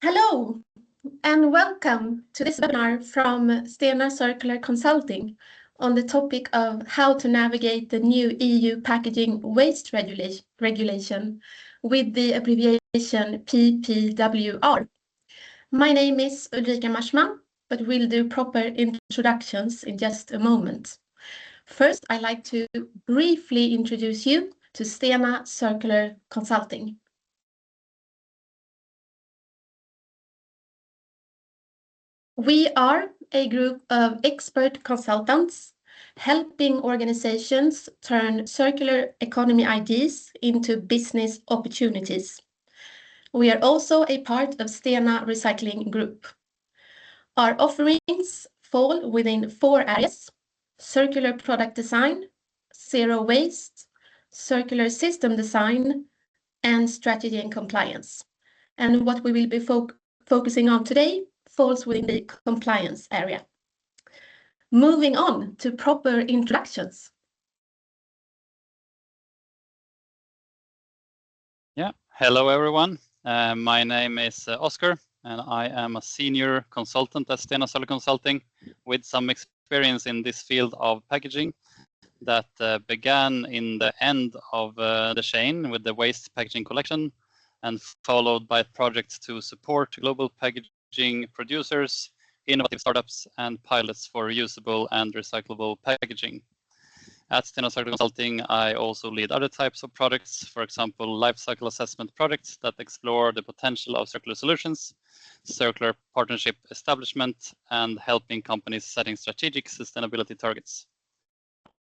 Hello, and welcome to this webinar from Stena Circular Consulting on the topic of how to navigate the new EU packaging waste regulation with the abbreviation PPWR. My name is Ulrika Marsman, but we'll do proper introductions in just a moment. First, I'd like to briefly introduce you to Stena Circular Consulting. We are a group of expert consultants helping organizations turn circular economy ideas into business opportunities. We are also a part of Stena Recycling Group. Our offerings fall within 4 areas: circular product design, zero waste, circular system design, and strategy and compliance. And what we will be focusing on today falls within the compliance area. Moving on to proper introductions. Yeah, hello everyone. My name is Oscar, and I am a senior consultant at Stena Circular Consulting with some experience in this field of packaging that began in the end of the chain with the waste packaging collection and followed by projects to support global packaging producers, innovative startups, and pilots for reusable and recyclable packaging. At Stena Circular Consulting, I also lead other types of projects, for example, life cycle assessment projects that explore the potential of circular solutions, circular partnership establishment, and helping companies setting strategic sustainability targets.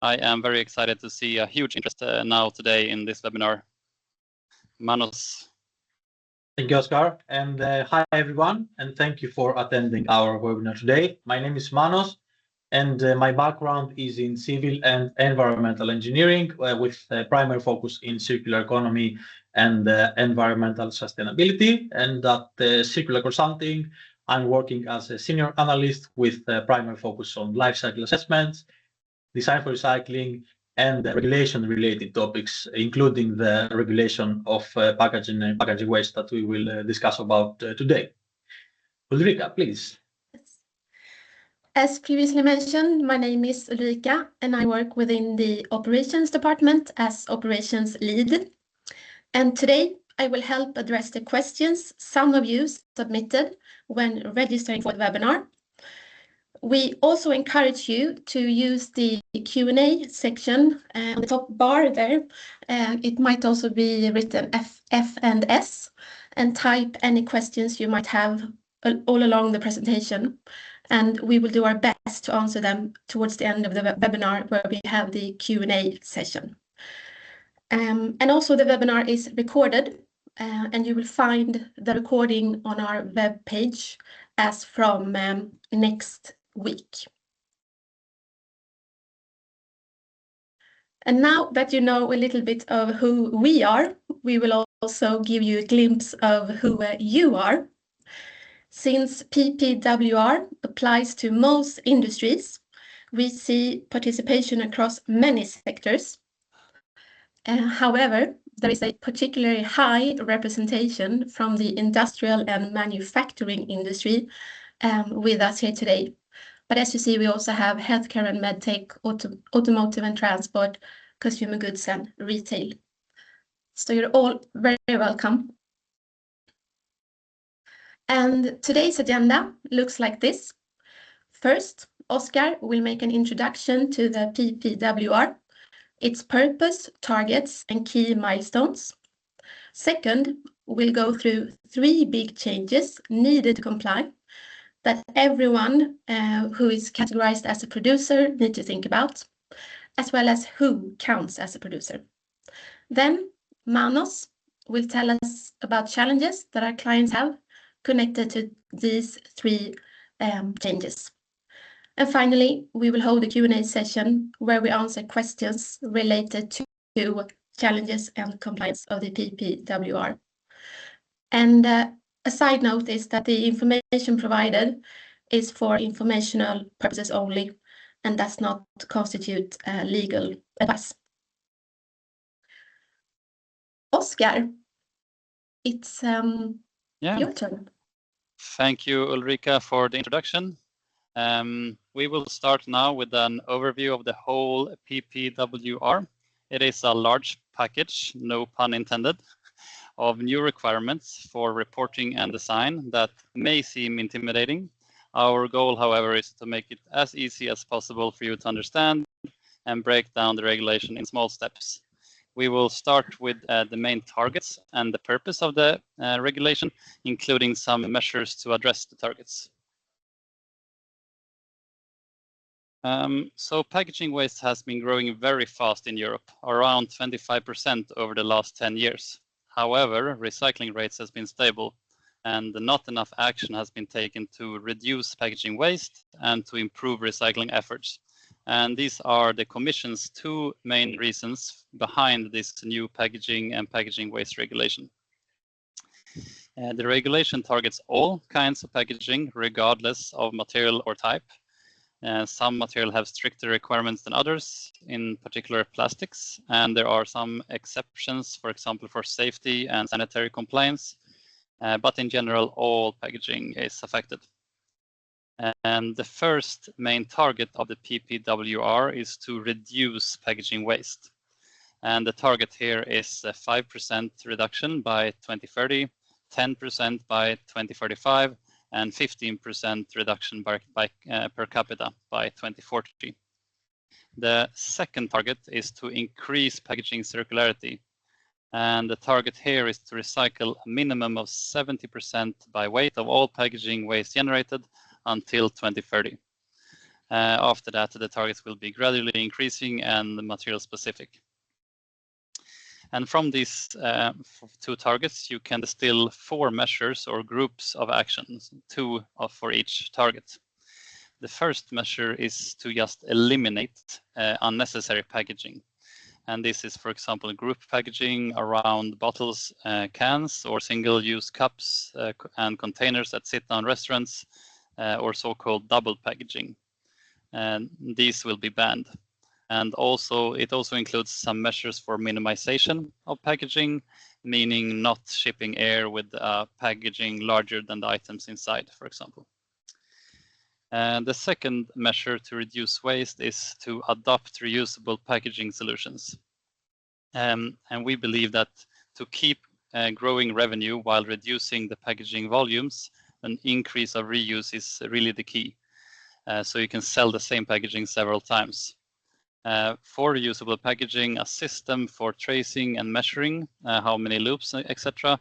I am very excited to see a huge interest now today in this webinar. Manos. Thank you, Oscar, and hi everyone, and thank you for attending our webinar today. My name is Manos, and my background is in civil and environmental engineering with a primary focus in circular economy and environmental sustainability. And at Circular Consulting, I'm working as a senior analyst with a primary focus on life cycle assessments, design for recycling, and regulation-related topics, including the regulation of packaging and packaging waste that we will discuss about today. Ulrika, please. As previously mentioned, my name is Ulrika, and I work within the operations department as operations lead. And today I will help address the questions some of you submitted when registering for the webinar. We also encourage you to use the Q&A section on the top bar there. It might also be written F and S, and type any questions you might have all along the presentation. And we will do our best to answer them towards the end of the webinar where we have the Q&A session. And also the webinar is recorded, and you will find the recording on our web page as from next week. And now that you know a little bit of who we are, we will also give you a glimpse of who you are. Since PPWR applies to most industries, we see participation across many sectors. However, there is a particularly high representation from the industrial and manufacturing industry with us here today. But as you see, we also have healthcare and medtech, automotive and transport, consumer goods and retail. So you're all very welcome. And today's agenda looks like this. First, Oscar will make an introduction to the PPWR, its purpose, targets, and key milestones. Second, we'll go through 3 big changes needed to comply that everyone who is categorized as a producer need to think about, as well as who counts as a producer. Then Manos will tell us about challenges that our clients have connected to these 3 changes. And finally, we will hold a Q&A session where we answer questions related to challenges and compliance of the PPWR. And a side note is that the information provided is for informational purposes only and does not constitute legal advice. Oscar, it's your turn. Thank you, Ulrika, for the introduction. We will start now with an overview of the whole PPWR. It is a large package, no pun intended, of new requirements for reporting and design that may seem intimidating. Our goal, however, is to make it as easy as possible for you to understand and break down the regulation in small steps. We will start with the main targets and the purpose of the regulation, including some measures to address the targets. So packaging waste has been growing very fast in Europe, around 25% over the last 10 years. However, recycling rates has been stable and not enough action has been taken to reduce packaging waste and to improve recycling efforts. And these are the Commission's two main reasons behind this new packaging and packaging waste regulation. The regulation targets all kinds of packaging, regardless of material or type. Some material have stricter requirements than others, in particular plastics, and there are some exceptions, for example, for safety and sanitary compliance, but in general, all packaging is affected. And the first main target of the PPWR is to reduce packaging waste. And the target here is a 5% reduction by 2030, 10% by 2045, and 15% reduction per capita by 2040. The second target is to increase packaging circularity. And the target here is to recycle a minimum of 70% by weight of all packaging waste generated until 2030. After that, the targets will be gradually increasing and material specific. And from these two targets, you can distill 4 measures or groups of actions, 2 for each target. The first measure is to just eliminate unnecessary packaging. And this is, for example, group packaging around bottles, cans, or single-use cups and containers that sit on restaurants, or so-called double packaging. And these will be banned. And also, it also includes some measures for minimization of packaging, meaning not shipping air with packaging larger than the items inside, for example. And the second measure to reduce waste is to adopt reusable packaging solutions. And we believe that to keep growing revenue while reducing the packaging volumes, an increase of reuse is really the key. So you can sell the same packaging several times. For reusable packaging, a system for tracing and measuring how many loops, etc.,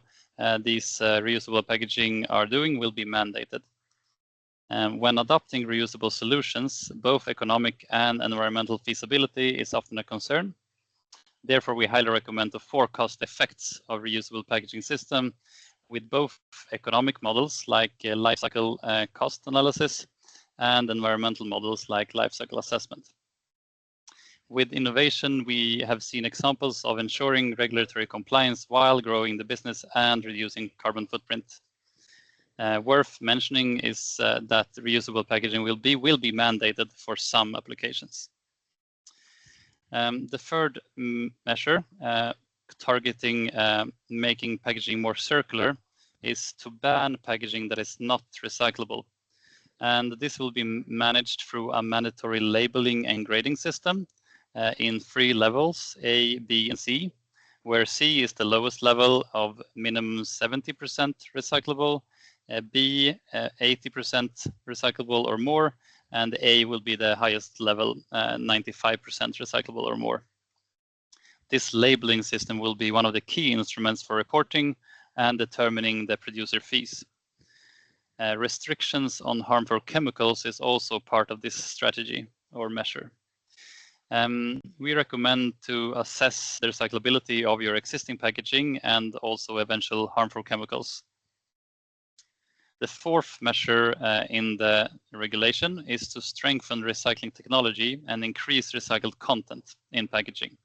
these reusable packaging are doing will be mandated. When adopting reusable solutions, both economic and environmental feasibility is often a concern. Therefore, we highly recommend to forecast effects of reusable packaging system with both economic models like life cycle cost analysis and environmental models like life cycle assessment. With innovation, we have seen examples of ensuring regulatory compliance while growing the business and reducing carbon footprint. Worth mentioning is that reusable packaging will be mandated for some applications. The third measure, targeting making packaging more circular, is to ban packaging that is not recyclable. And this will be managed through a mandatory labeling and grading system in 3 levels, A, B, and C, where C is the lowest level of minimum 70% recyclable, B 80% recyclable or more, and A will be the highest level, 95% recyclable or more. This labeling system will be one of the key instruments for reporting and determining the producer fees. Restrictions on harmful chemicals is also part of this strategy or measure. We recommend to assess the recyclability of your existing packaging and also eventual harmful chemicals. The fourth measure in the regulation is to strengthen recycling technology and increase recycled content in packaging.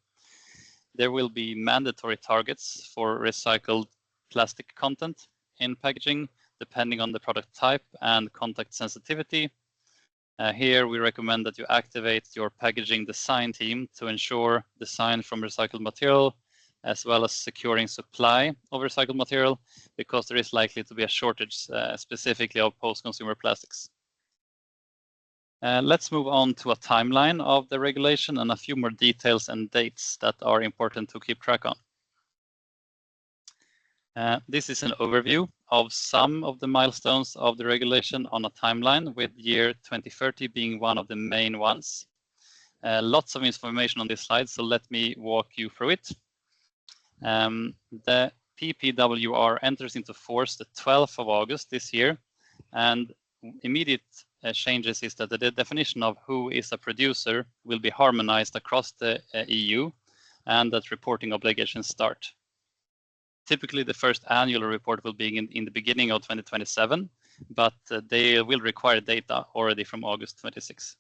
There will be mandatory targets for recycled plastic content in packaging, depending on the product type and contact sensitivity. Here we recommend that you activate your packaging design team to ensure design from recycled material as well as securing supply of recycled material, because there is likely to be a shortage specifically of post-consumer plastics. Let's move on to a timeline of the regulation and a few more details and dates that are important to keep track on. This is an overview of some of the milestones of the regulation on a timeline, with year 2030 being one of the main ones. Lots of information on this slide, so let me walk you through it. The PPWR enters into force the 12th of August this year, and immediate changes is that the definition of who is a producer will be harmonized across the EU, and that reporting obligations start. Typically, the first annual report will be in the beginning of 2027, but they will require data already from August 26.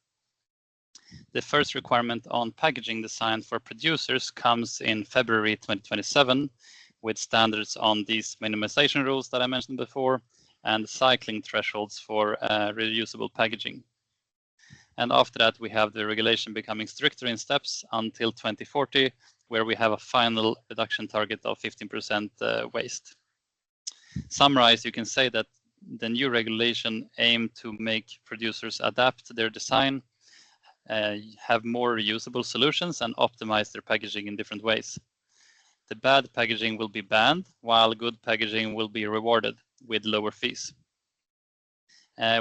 The first requirement on packaging design for producers comes in February 2027, with standards on these minimization rules that I mentioned before, and cycling thresholds for reusable packaging. And after that, we have the regulation becoming stricter in steps until 2040, where we have a final reduction target of 15% waste. Summarized, you can say that the new regulation aims to make producers adapt their design, have more reusable solutions, and optimize their packaging in different ways. The bad packaging will be banned, while good packaging will be rewarded with lower fees.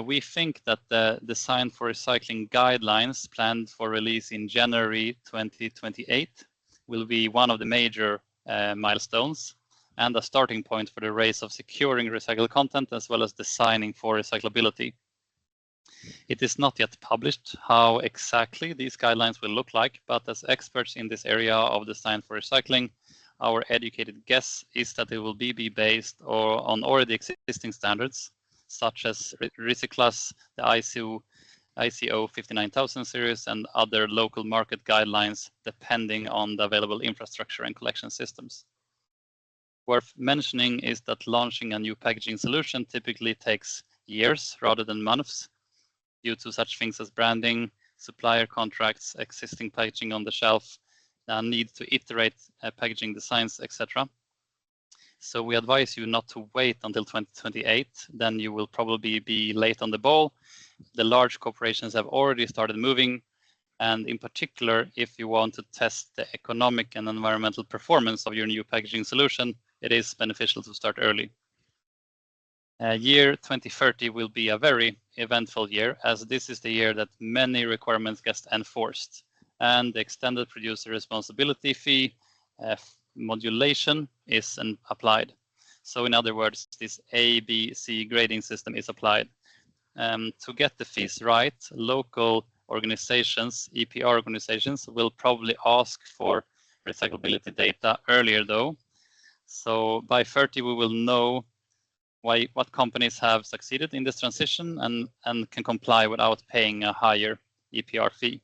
We think that the design for recycling guidelines planned for release in January 2028 will be one of the major milestones and a starting point for the race of securing recycled content as well as designing for recyclability. It is not yet published how exactly these guidelines will look like, but as experts in this area of design for recycling, our educated guess is that it will be based on already existing standards, such as Recyclas, the ICO 59000 series, and other local market guidelines, depending on the available infrastructure and collection systems. Worth mentioning is that launching a new packaging solution typically takes years rather than months, due to such things as branding, supplier contracts, existing packaging on the shelf, need to iterate packaging designs, etc. So we advise you not to wait until 2028, then you will probably be late on the ball. The large corporations have already started moving, and in particular, if you want to test the economic and environmental performance of your new packaging solution, it is beneficial to start early. Year 2030 will be a very eventful year, as this is the year that many requirements get enforced, and the extended producer responsibility fee modulation is applied. So in other words, this A, B, C grading system is applied. To get the fees right, local organizations, EPR organizations, will probably ask for recyclability data earlier though. So by 30, we will know what companies have succeeded in this transition and can comply without paying a higher EPR fee.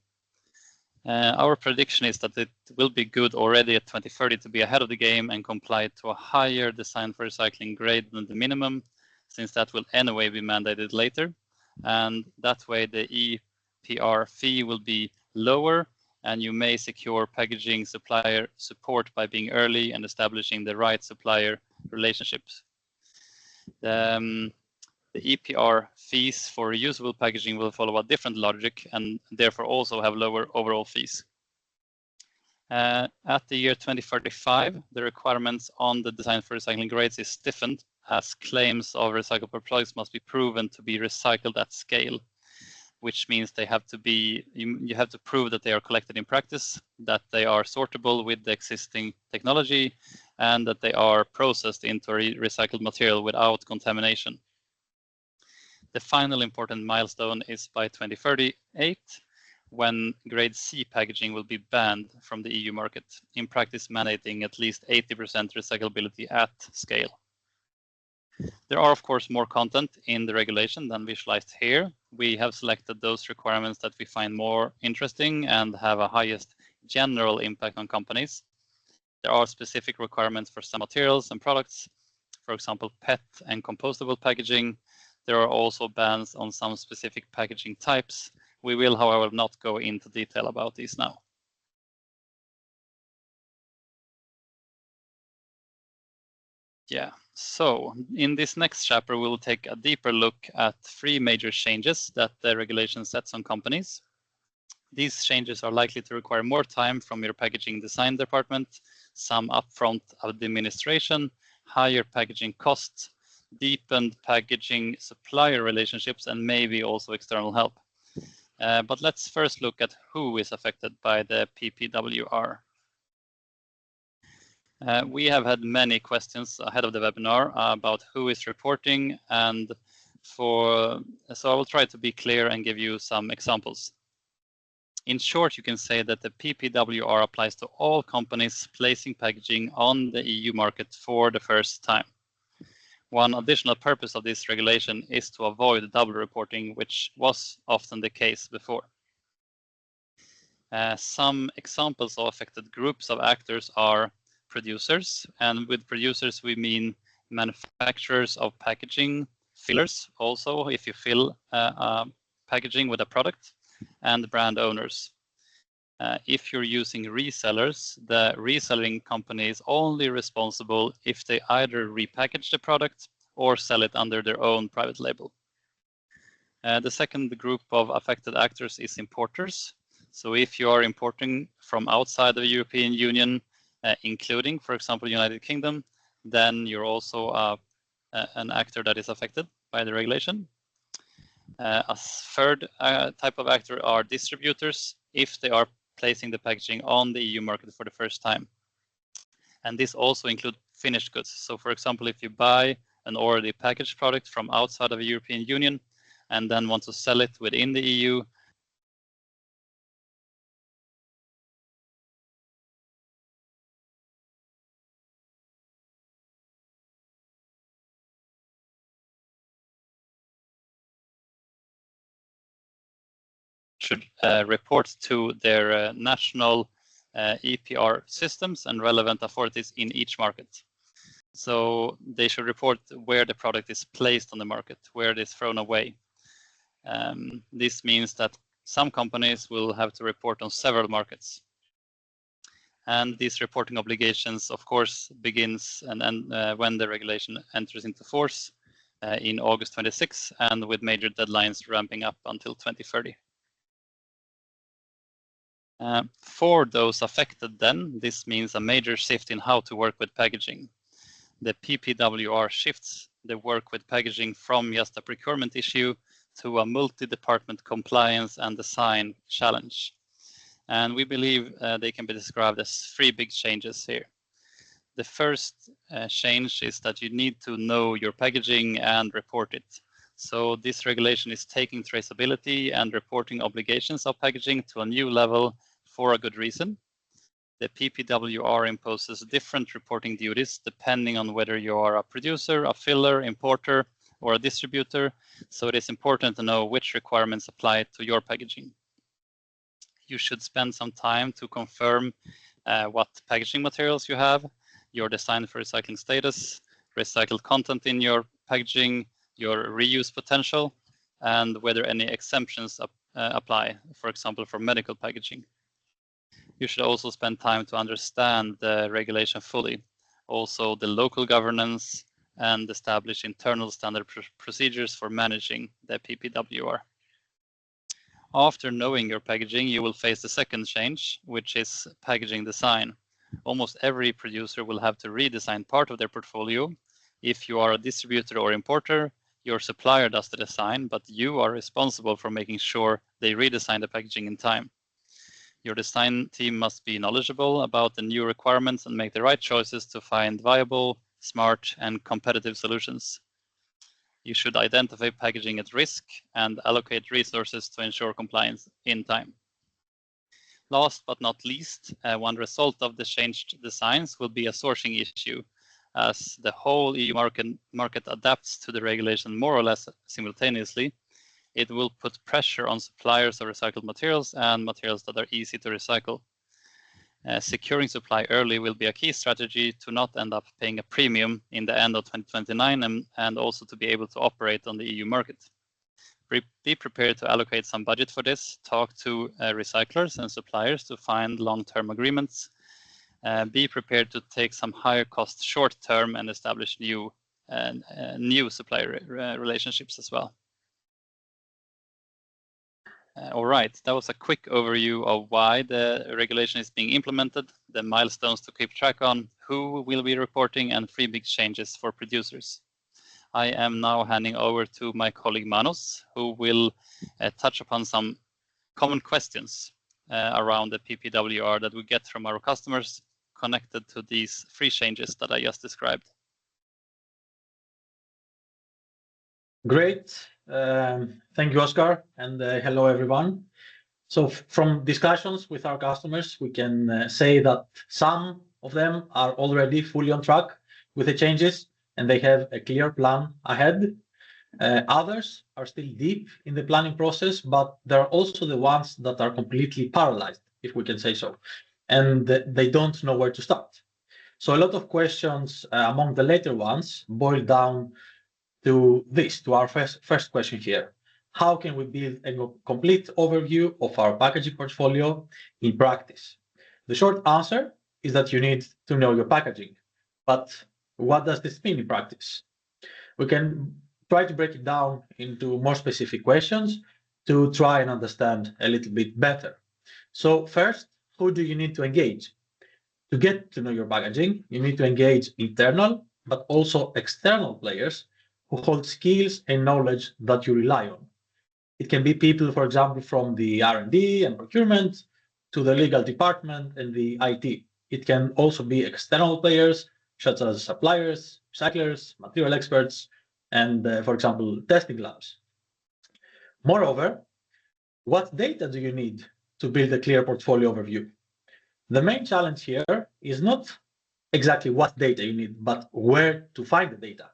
Our prediction is that it will be good already at 2030 to be ahead of the game and comply to a higher design for recycling grade than the minimum, since that will anyway be mandated later. And that way the EPR fee will be lower, and you may secure packaging supplier support by being early and establishing the right supplier relationships. The EPR fees for reusable packaging will follow a different logic and therefore also have lower overall fees. At the year 2035, the requirements on the design for recycling grades is stiffened, as claims of recyclable products must be proven to be recycled at scale, which means they have to be, you have to prove that they are collected in practice, that they are sortable with the existing technology, and that they are processed into recycled material without contamination. The final important milestone is by 2038, when grade C packaging will be banned from the EU market, in practice mandating at least 80% recyclability at scale. There are, of course, more content in the regulation than visualized here. We have selected those requirements that we find more interesting and have a highest general impact on companies. There are specific requirements for some materials and products, for example, PET and compostable packaging. There are also bans on some specific packaging types. We will, however, not go into detail about these now. Yeah, so in this next chapter, we'll take a deeper look at 3 major changes that the regulation sets on companies. These changes are likely to require more time from your packaging design department, some upfront administration, higher packaging costs, deepened packaging supplier relationships, and maybe also external help. But let's first look at who is affected by the PPWR. We have had many questions ahead of the webinar about who is reporting, and so I will try to be clear and give you some examples. In short, you can say that the PPWR applies to all companies placing packaging on the EU market for the first time. One additional purpose of this regulation is to avoid double reporting, which was often the case before. Some examples of affected groups of actors are producers, and with producers we mean manufacturers of packaging, fillers also if you fill packaging with a product, and brand owners. If you're using resellers, the reselling company is only responsible if they either repackage the product or sell it under their own private label. The second group of affected actors is importers. So if you are importing from outside the European Union, including, for example, United Kingdom, then you're also an actor that is affected by the regulation. A third type of actor are distributors, if they are placing the packaging on the EU market for the first time. And this also includes finished goods. So for example, if you buy an already packaged product from outside of the European Union and then want to sell it within the EU, should report to their national EPR systems and relevant authorities in each market. So they should report where the product is placed on the market, where it is thrown away. This means that some companies will have to report on several markets. And these reporting obligations, of course, begins when the regulation enters into force in August 26, and with major deadlines ramping up until 2030. For those affected then, this means a major shift in how to work with packaging. The PPWR shifts the work with packaging from just a procurement issue to a multi-department compliance and design challenge. And we believe they can be described as 3 big changes here. The first change is that you need to know your packaging and report it. So this regulation is taking traceability and reporting obligations of packaging to a new level for a good reason. The PPWR imposes different reporting duties depending on whether you are a producer, a filler, importer, or a distributor. So it is important to know which requirements apply to your packaging. You should spend some time to confirm what packaging materials you have, your design for recycling status, recycled content in your packaging, your reuse potential, and whether any exemptions apply, for example, for medical packaging. You should also spend time to understand the regulation fully, also the local governance, and establish internal standard procedures for managing the PPWR. After knowing your packaging, you will face the second change, which is packaging design. Almost every producer will have to redesign part of their portfolio. If you are a distributor or importer, your supplier does the design, but you are responsible for making sure they redesign the packaging in time. Your design team must be knowledgeable about the new requirements and make the right choices to find viable, smart, and competitive solutions. You should identify packaging at risk and allocate resources to ensure compliance in time. Last but not least, one result of the changed designs will be a sourcing issue, as the whole EU market adapts to the regulation more or less simultaneously. It will put pressure on suppliers of recycled materials and materials that are easy to recycle. Securing supply early will be a key strategy to not end up paying a premium in the end of 2029 and also to be able to operate on the EU market. Be prepared to allocate some budget for this, talk to recyclers and suppliers to find long-term agreements, be prepared to take some higher cost short term and establish new supplier relationships as well. All right, that was a quick overview of why the regulation is being implemented, the milestones to keep track on, who will be reporting, and 3 big changes for producers. I am now handing over to my colleague Manos, who will touch upon some common questions around the PPWR that we get from our customers connected to these 3 changes that I just described. Great. Thank you, Oscar, and hello, everyone. So from discussions with our customers, we can say that some of them are already fully on track with the changes, and they have a clear plan ahead. Others are still deep in the planning process, but there are also the ones that are completely paralyzed, if we can say so, and they don't know where to start. So a lot of questions among the later ones boil down to our first question here. How can we build a complete overview of our packaging portfolio in practice? The short answer is that you need to know your packaging. But what does this mean in practice? We can try to break it down into more specific questions to try and understand a little bit better. So first, who do you need to engage? To get to know your packaging, you need to engage internal, but also external players who hold skills and knowledge that you rely on. It can be people, for example, from the R&D and procurement to the legal department and the IT. It can also be external players, such as suppliers, recyclers, material experts, and, for example, testing labs. Moreover, what data do you need to build a clear portfolio overview? The main challenge here is not exactly what data you need, but where to find the data.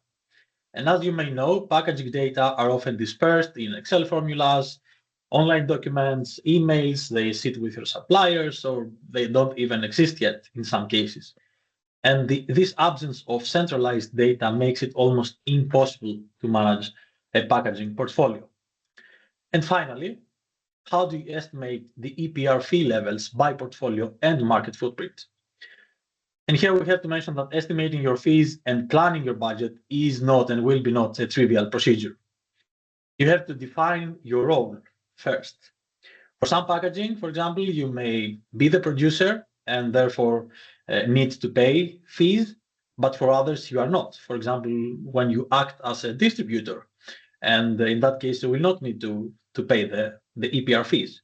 And as you may know, packaging data are often dispersed in Excel formulas, online documents, emails, they sit with your suppliers, or they don't even exist yet in some cases. And this absence of centralized data makes it almost impossible to manage a packaging portfolio. And finally, how do you estimate the EPR fee levels by portfolio and market footprint? And here we have to mention that estimating your fees and planning your budget is not and will be not a trivial procedure. You have to define your role first. For some packaging, for example, you may be the producer and therefore need to pay fees, but for others you are not. For example, when you act as a distributor, and in that case you will not need to pay the EPR fees.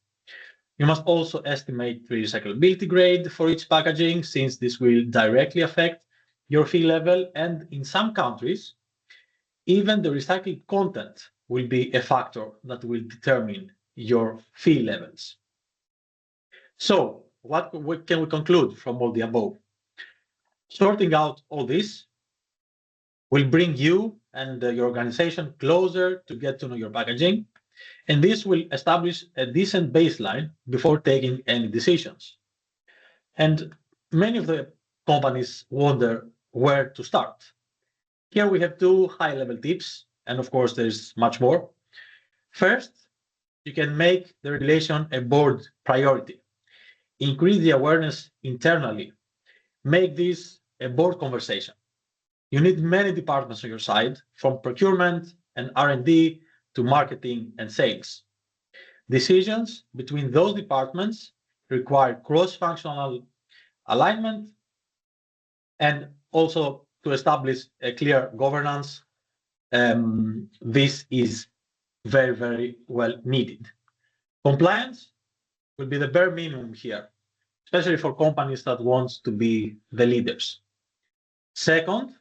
You must also estimate the recyclability grade for each packaging, since this will directly affect your fee level, and in some countries, even the recycled content will be a factor that will determine your fee levels. So, what can we conclude from all the above? Sorting out all this will bring you and your organization closer to get to know your packaging, and this will establish a decent baseline before taking any decisions. And many of the companies wonder where to start. Here we have 2 high-level tips, and of course there's much more. First, you can make the regulation a board priority. Increase the awareness internally. Make this a board conversation. You need many departments on your side, from procurement and R&D to marketing and sales. Decisions between those departments require cross-functional alignment, and also to establish a clear governance. This is very, very well needed. Compliance will be the bare minimum here, especially for companies that want to be the leaders. Second,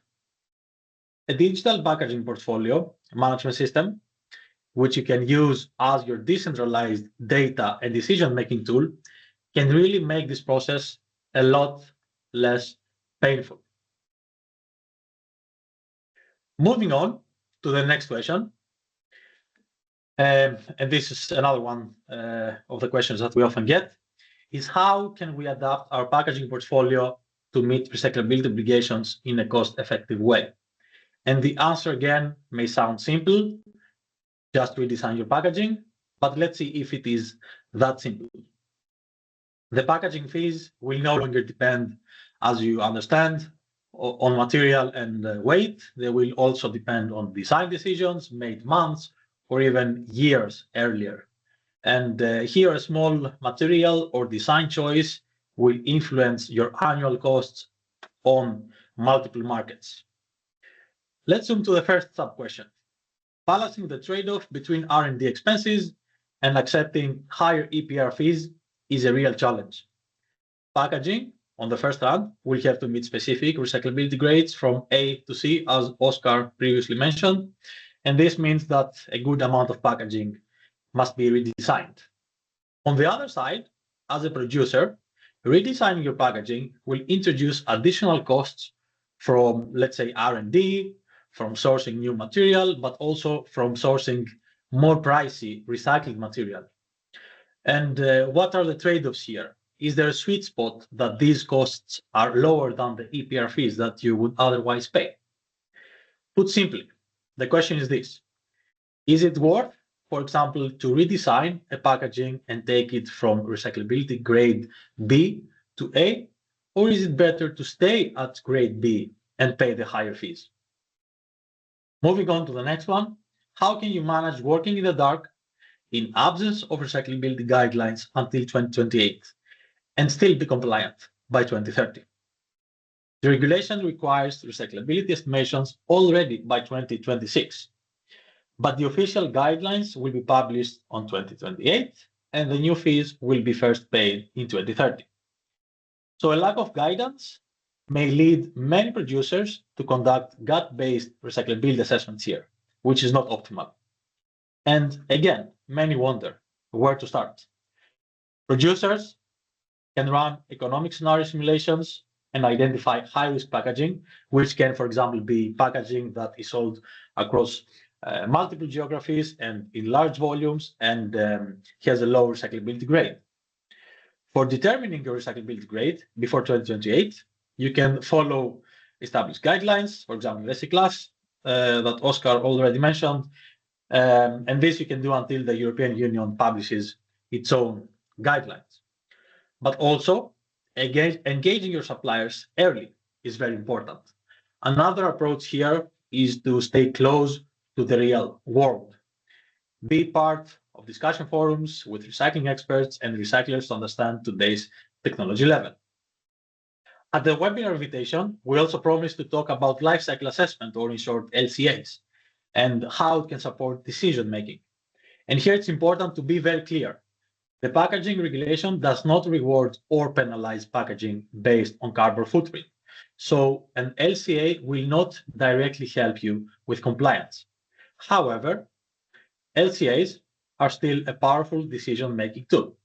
a digital packaging portfolio management system, which you can use as your decentralized data and decision-making tool, can really make this process a lot less painful. Moving on to the next question, and this is another one of the questions that we often get, is how can we adapt our packaging portfolio to meet recyclability obligations in a cost-effective way? And the answer again may sound simple, just redesign your packaging, but let's see if it is that simple. The packaging fees will no longer depend, as you understand, on material and weight. They will also depend on design decisions made months or even years earlier. And here, a small material or design choice will influence your annual costs on multiple markets. Let's zoom to the first sub-question. Balancing the trade-off between R&D expenses and accepting higher EPR fees is a real challenge. Packaging, on the first hand, will have to meet specific recyclability grades from A to C, as Oscar previously mentioned, and this means that a good amount of packaging must be redesigned. On the other side, as a producer, redesigning your packaging will introduce additional costs from, let's say, R&D, from sourcing new material, but also from sourcing more pricey recycled material. And what are the trade-offs here? Is there a sweet spot that these costs are lower than the EPR fees that you would otherwise pay? Put simply, the question is this: is it worth, for example, to redesign a packaging and take it from recyclability grade B to A, or is it better to stay at grade B and pay the higher fees? Moving on to the next one, how can you manage working in the dark in absence of recyclability guidelines until 2028 and still be compliant by 2030? The regulation requires recyclability estimations already by 2026. But the official guidelines will be published on 2028, and the new fees will be first paid in 2030. So a lack of guidance may lead many producers to conduct gut-based recyclability assessments here, which is not optimal. And again, many wonder where to start. Producers can run economic scenario simulations and identify high-risk packaging, which can, for example, be packaging that is sold across multiple geographies and in large volumes and has a low recyclability grade. For determining your recyclability grade before 2028, you can follow established guidelines, for example, Reciclas, that Oscar already mentioned, and this you can do until the European Union publishes its own guidelines. But also, engaging your suppliers early is very important. Another approach here is to stay close to the real world. Be part of discussion forums with recycling experts and recyclers to understand today's technology level. At the webinar invitation, we also promised to talk about life cycle assessment, or in short, LCAs, and how it can support decision making. And here it's important to be very clear. The packaging regulation does not reward or penalize packaging based on carbon footprint. So an LCA will not directly help you with compliance. However, LCAs are still a powerful decision-making tool.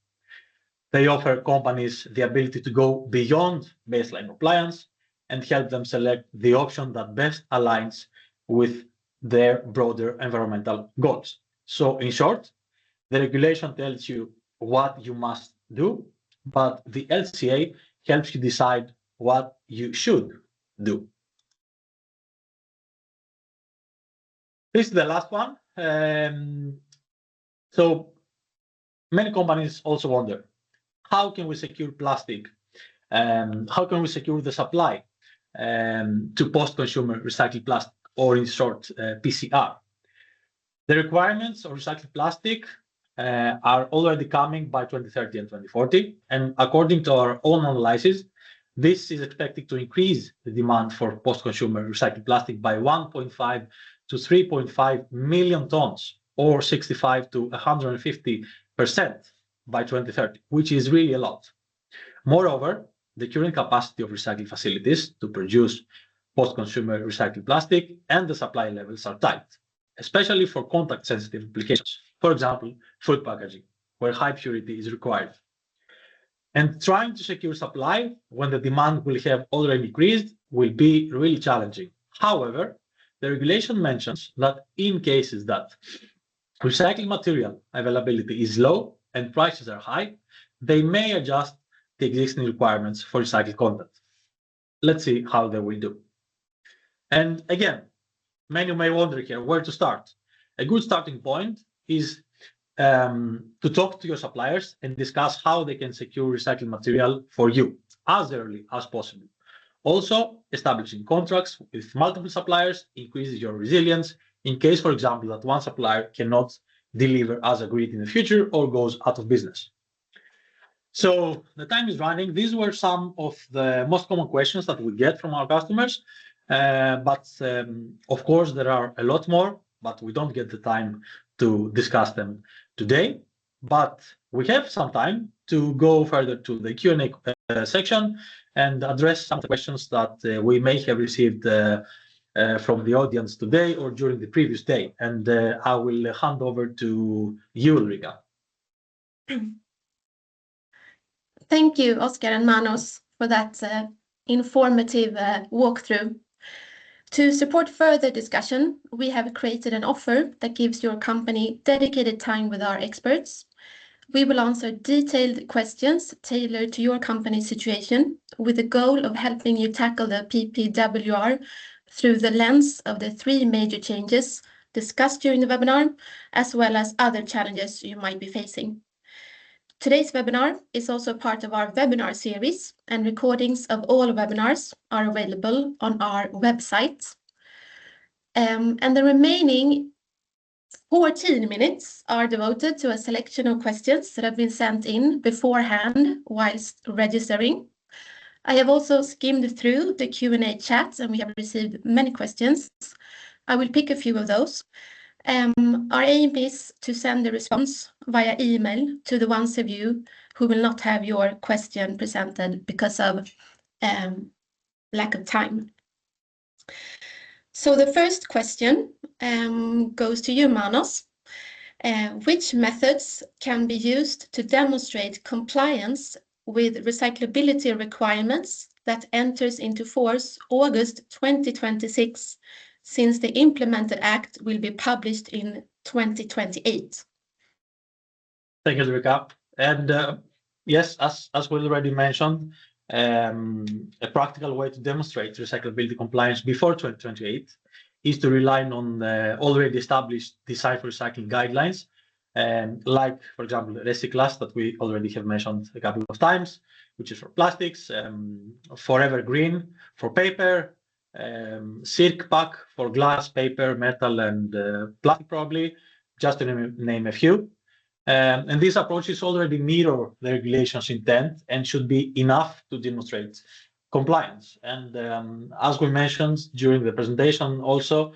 They offer companies the ability to go beyond baseline compliance and help them select the option that best aligns with their broader environmental goals. So in short, the regulation tells you what you must do, but the LCA helps you decide what you should do. This is the last one. So many companies also wonder, how can we secure plastic? How can we secure the supply to post-consumer recycled plastic, or in short, PCR? The requirements of recycled plastic are already coming by 2030 and 2040. And according to our own analysis, this is expected to increase the demand for post-consumer recycled plastic by 1.5 to 3.5 million tons, or 65 to 150% by 2030, which is really a lot. Moreover, the current capacity of recycling facilities to produce post-consumer recycled plastic and the supply levels are tight, especially for contact-sensitive applications. For example, food packaging, where high purity is required. And trying to secure supply when the demand will have already increased will be really challenging. However, the regulation mentions that in cases that recycling material availability is low and prices are high, they may adjust the existing requirements for recycled content. Let's see how they will do. And again, many may wonder here where to start. A good starting point is to talk to your suppliers and discuss how they can secure recycled material for you as early as possible. Also, establishing contracts with multiple suppliers increases your resilience in case, for example, that one supplier cannot deliver as agreed in the future or goes out of business. So the time is running. These were some of the most common questions that we get from our customers. But of course, there are a lot more, but we don't get the time to discuss them today. But we have some time to go further to the Q&A section and address some of the questions that we may have received from the audience today or during the previous day. And I will hand over to you, Ulrika. Thank you, Oscar and Manos, for that informative walkthrough. To support further discussion, we have created an offer that gives your company dedicated time with our experts. We will answer detailed questions tailored to your company's situation with the goal of helping you tackle the PPWR through the lens of the 3 major changes discussed during the webinar, as well as other challenges you might be facing. Today's webinar is also part of our webinar series, and recordings of all webinars are available on our website. And the remaining 14 minutes are devoted to a selection of questions that have been sent in beforehand whilst registering. I have also skimmed through the Q&A chat, and we have received many questions. I will pick a few of those. Our aim is to send a response via email to the ones of you who will not have your question presented because of lack of time. So the first question goes to you, Manos. Which methods can be used to demonstrate compliance with recyclability requirements that enters into force August 2026, since the implemented act will be published in 2028? Thank you, Ulrika. And yes, as we already mentioned, a practical way to demonstrate recyclability compliance before 2028 is to rely on already established design for recycling guidelines, like, for example, Recyclast that we already have mentioned a couple of times, which is for plastics, Forever Green for paper, CircPack for glass, paper, metal, and plastic, probably, just to name a few. And these approaches already mirror the regulation's intent and should be enough to demonstrate compliance. And as we mentioned during the presentation, also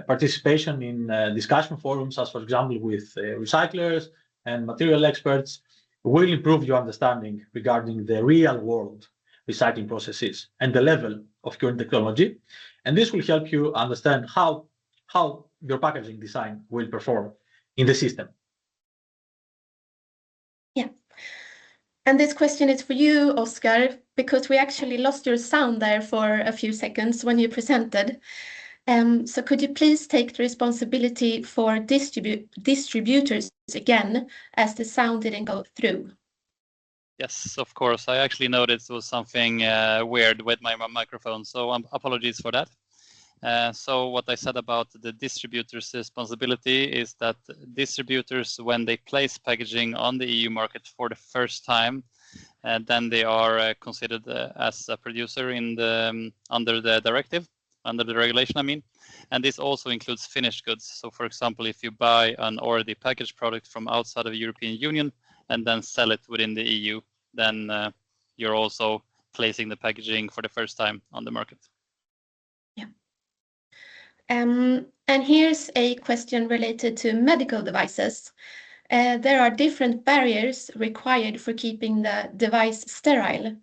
participation in discussion forums, as for example with recyclers and material experts, will improve your understanding regarding the real world recycling processes and the level of current technology. And this will help you understand how your packaging design will perform in the system. Yeah. And this question is for you, Oscar, because we actually lost your sound there for a few seconds when you presented. So could you please take the responsibility for distributors again, as the sound didn't go through? Yes, of course. I actually noticed there was something weird with my microphone, so apologies for that. So what I said about the distributors' responsibility is that distributors, when they place packaging on the EU market for the first time, then they are considered as a producer in under the directive, under the regulation, I mean. And this also includes finished goods. So for example, if you buy an already packaged product from outside of the European Union and then sell it within the EU, then you're also placing the packaging for the first time on the market. Yeah. And here's a question related to medical devices. There are different barriers required for keeping the device sterile.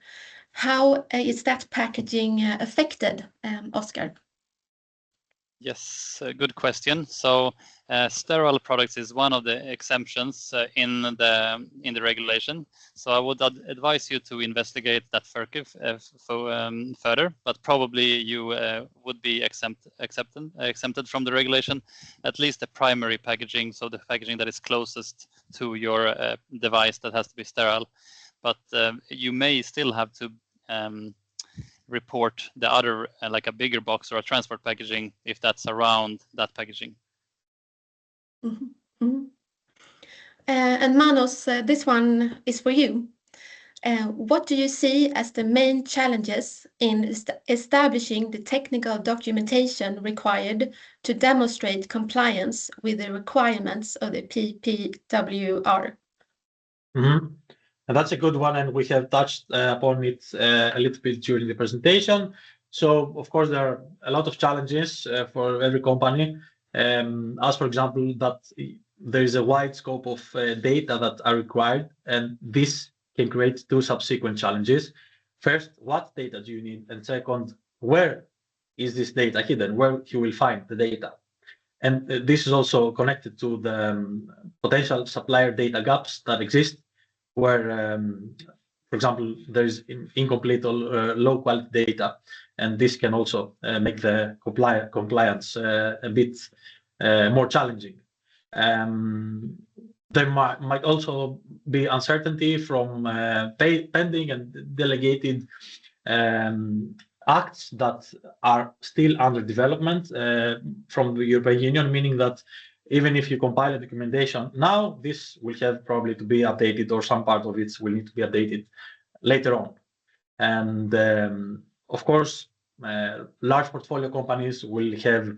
How is that packaging affected, Oscar? Yes, good question. So sterile products is one of the exemptions in the regulation. So I would advise you to investigate that further, but probably you would be exempted from the regulation, at least the primary packaging, so the packaging that is closest to your device that has to be sterile. But you may still have to report the other, like a bigger box or a transport packaging, if that's around that packaging. Mm-hmm. Mm-hmm. And Manos, this one is for you. What do you see as the main challenges in establishing the technical documentation required to demonstrate compliance with the requirements of the PPWR? And that's a good one, and we have touched upon it a little bit during the presentation. So, of course, there are a lot of challenges for every company. As for example, that there is a wide scope of data that are required, and this can create two subsequent challenges. First, what data do you need? And second, where is this data hidden? Where you will find the data? And this is also connected to the potential supplier data gaps that exist, where, for example, there is incomplete or low quality data, and this can also make the compliance a bit more challenging. There might also be uncertainty from pending and delegated acts that are still under development from the European Union, meaning that even if you compile a documentation now, this will have probably to be updated, or some part of it will need to be updated later on. And of course, large portfolio companies will have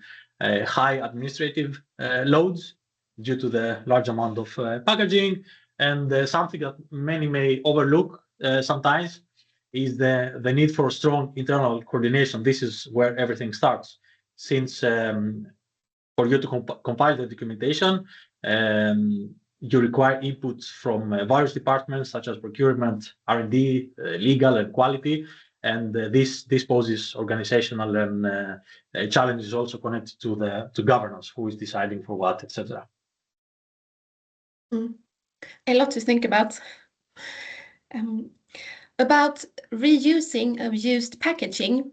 high administrative loads due to the large amount of packaging. And something that many may overlook sometimes is the need for strong internal coordination. This is where everything starts, since for you to compile the documentation, you require inputs from various departments such as procurement, R&D, legal, and quality. And this poses organizational and challenges also connected to governance, who is deciding for what, etc. A lot to think about. About reusing of used packaging,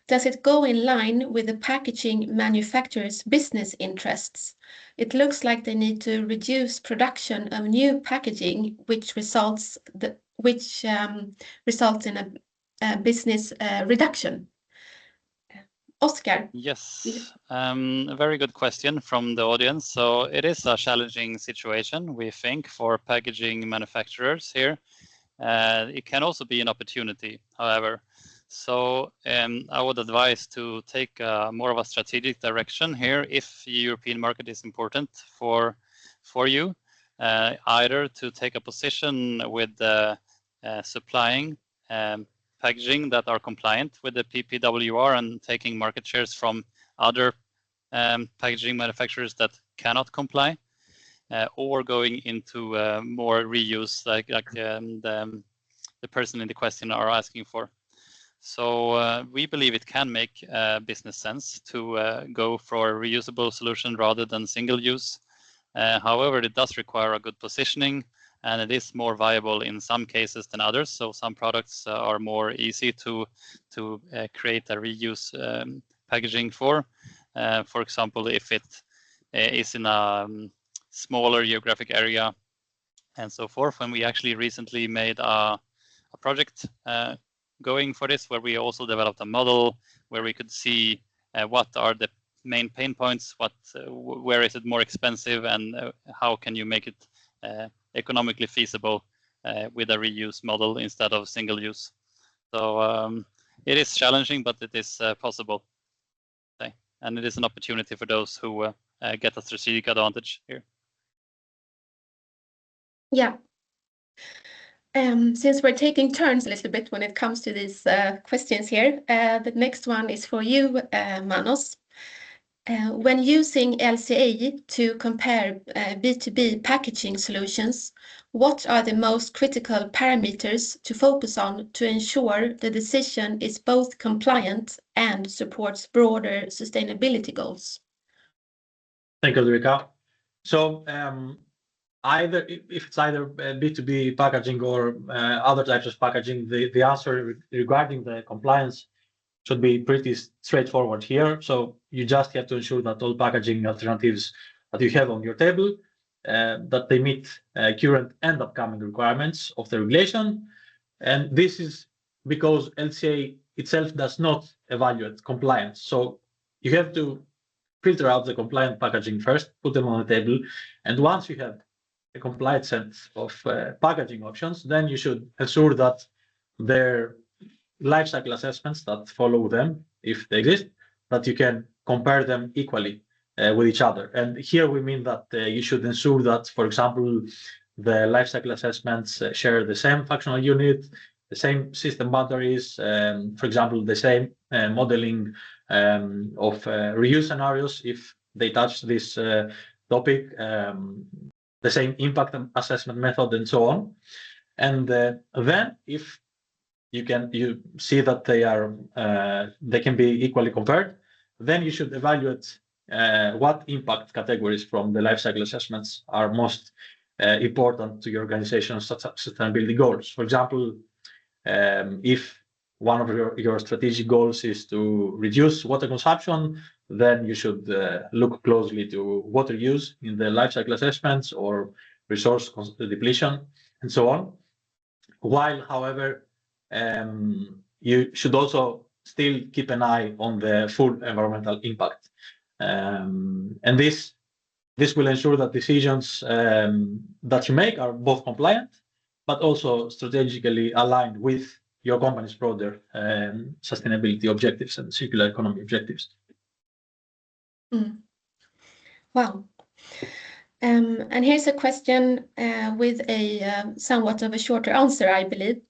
does it go in line with the packaging manufacturer's business interests? It looks like they need to reduce production of new packaging, which results in a business reduction. Oscar? Yes, a very good question from the audience. So it is a challenging situation, we think, for packaging manufacturers here. It can also be an opportunity, however. So I would advise to take more of a strategic direction here if the European market is important for you, either to take a position with supplying packaging that are compliant with the PPWR and taking market shares from other packaging manufacturers that cannot comply, or going into more reuse, like the person in the question are asking for. So we believe it can make business sense to go for a reusable solution rather than single use. However, it does require a good positioning, and it is more viable in some cases than others. So some products are more easy to create a reuse packaging for. For example, if it is in a smaller geographic area and so forth. When we actually recently made a project going for this, where we also developed a model where we could see what are the main pain points, where is it more expensive, and how can you make it economically feasible with a reuse model instead of single use. So it is challenging, but it is possible. Okay. And it is an opportunity for those who get a strategic advantage here. Yeah. Since we're taking turns a little bit when it comes to these questions here, the next one is for you, Manos. When using LCA to compare B2B packaging solutions, what are the most critical parameters to focus on to ensure the decision is both compliant and supports broader sustainability goals? Thank you, Ulrika. So if it's either B2B packaging or other types of packaging, the answer regarding the compliance should be pretty straightforward here. So you just have to ensure that all packaging alternatives that you have on your table, that they meet current and upcoming requirements of the regulation. And this is because LCA itself does not evaluate compliance. So you have to filter out the compliant packaging first, put them on the table. And once you have a complete set of packaging options, then you should ensure that their life cycle assessments that follow them, if they exist, that you can compare them equally with each other. And here we mean that you should ensure that, for example, the life cycle assessments share the same functional unit, the same system boundaries, for example, the same modeling of reuse scenarios if they touch this topic, the same impact assessment method, and so on. And then if you see that they can be equally compared, then you should evaluate what impact categories from the life cycle assessments are most important to your organization's sustainability goals. For example, if one of your strategic goals is to reduce water consumption, then you should look closely to water use in the life cycle assessments or resource depletion and so on. While, however, you should also still keep an eye on the full environmental impact. And this will ensure that decisions that you make are both compliant, but also strategically aligned with your company's broader sustainability objectives and circular economy objectives. Wow. And here's a question with a somewhat of a shorter answer, I believe.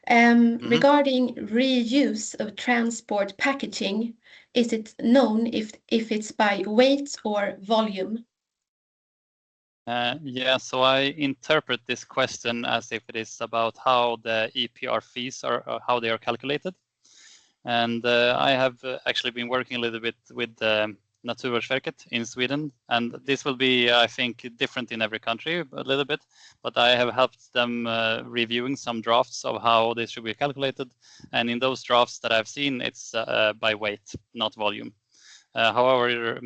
Regarding reuse of transport packaging, is it known if it's by weight or volume? Yeah, so I interpret this question as if it is about how the EPR fees are, how they are calculated. And I have actually been working a little bit with Naturvårdsverket in Sweden, and this will be, I think, different in every country a little bit, but I have helped them reviewing some drafts of how this should be calculated, and in those drafts that I've seen, it's by weight, not volume. However,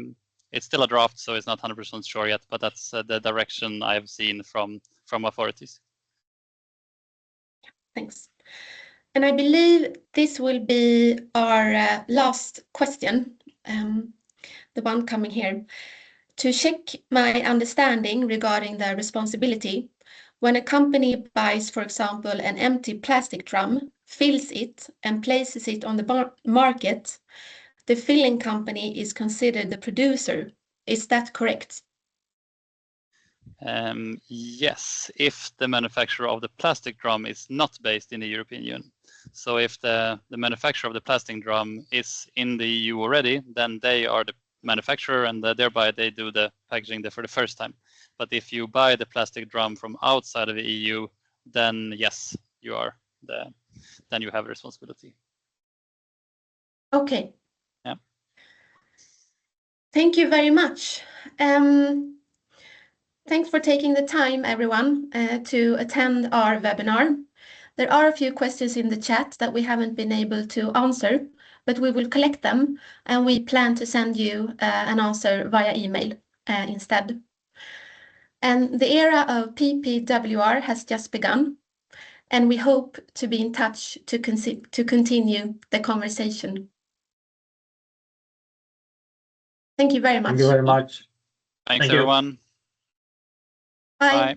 it's still a draft, so it's not 100% sure yet, but that's the direction I've seen from authorities. Thanks. And I believe this will be our last question, the one coming here. To check my understanding regarding the responsibility, when a company buys, for example, an empty plastic drum, fills it and places it on the market, the filling company is considered the producer. Is that correct? Yes, if the manufacturer of the plastic drum is not based in the European Union. So if the manufacturer of the plastic drum is in the EU already, then they are the manufacturer, and thereby they do the packaging there for the first time. But if you buy the plastic drum from outside of the EU, then yes, you are then you have a responsibility. Okay. Yeah. Thank you very much. Thanks for taking the time, everyone, to attend our webinar. There are a few questions in the chat that we haven't been able to answer, but we will collect them, and we plan to send you an answer via email instead. And the era of PPWR has just begun, and we hope to be in touch to continue the conversation. Thank you very much. Thank you very much. Thanks, everyone. Bye. Bye.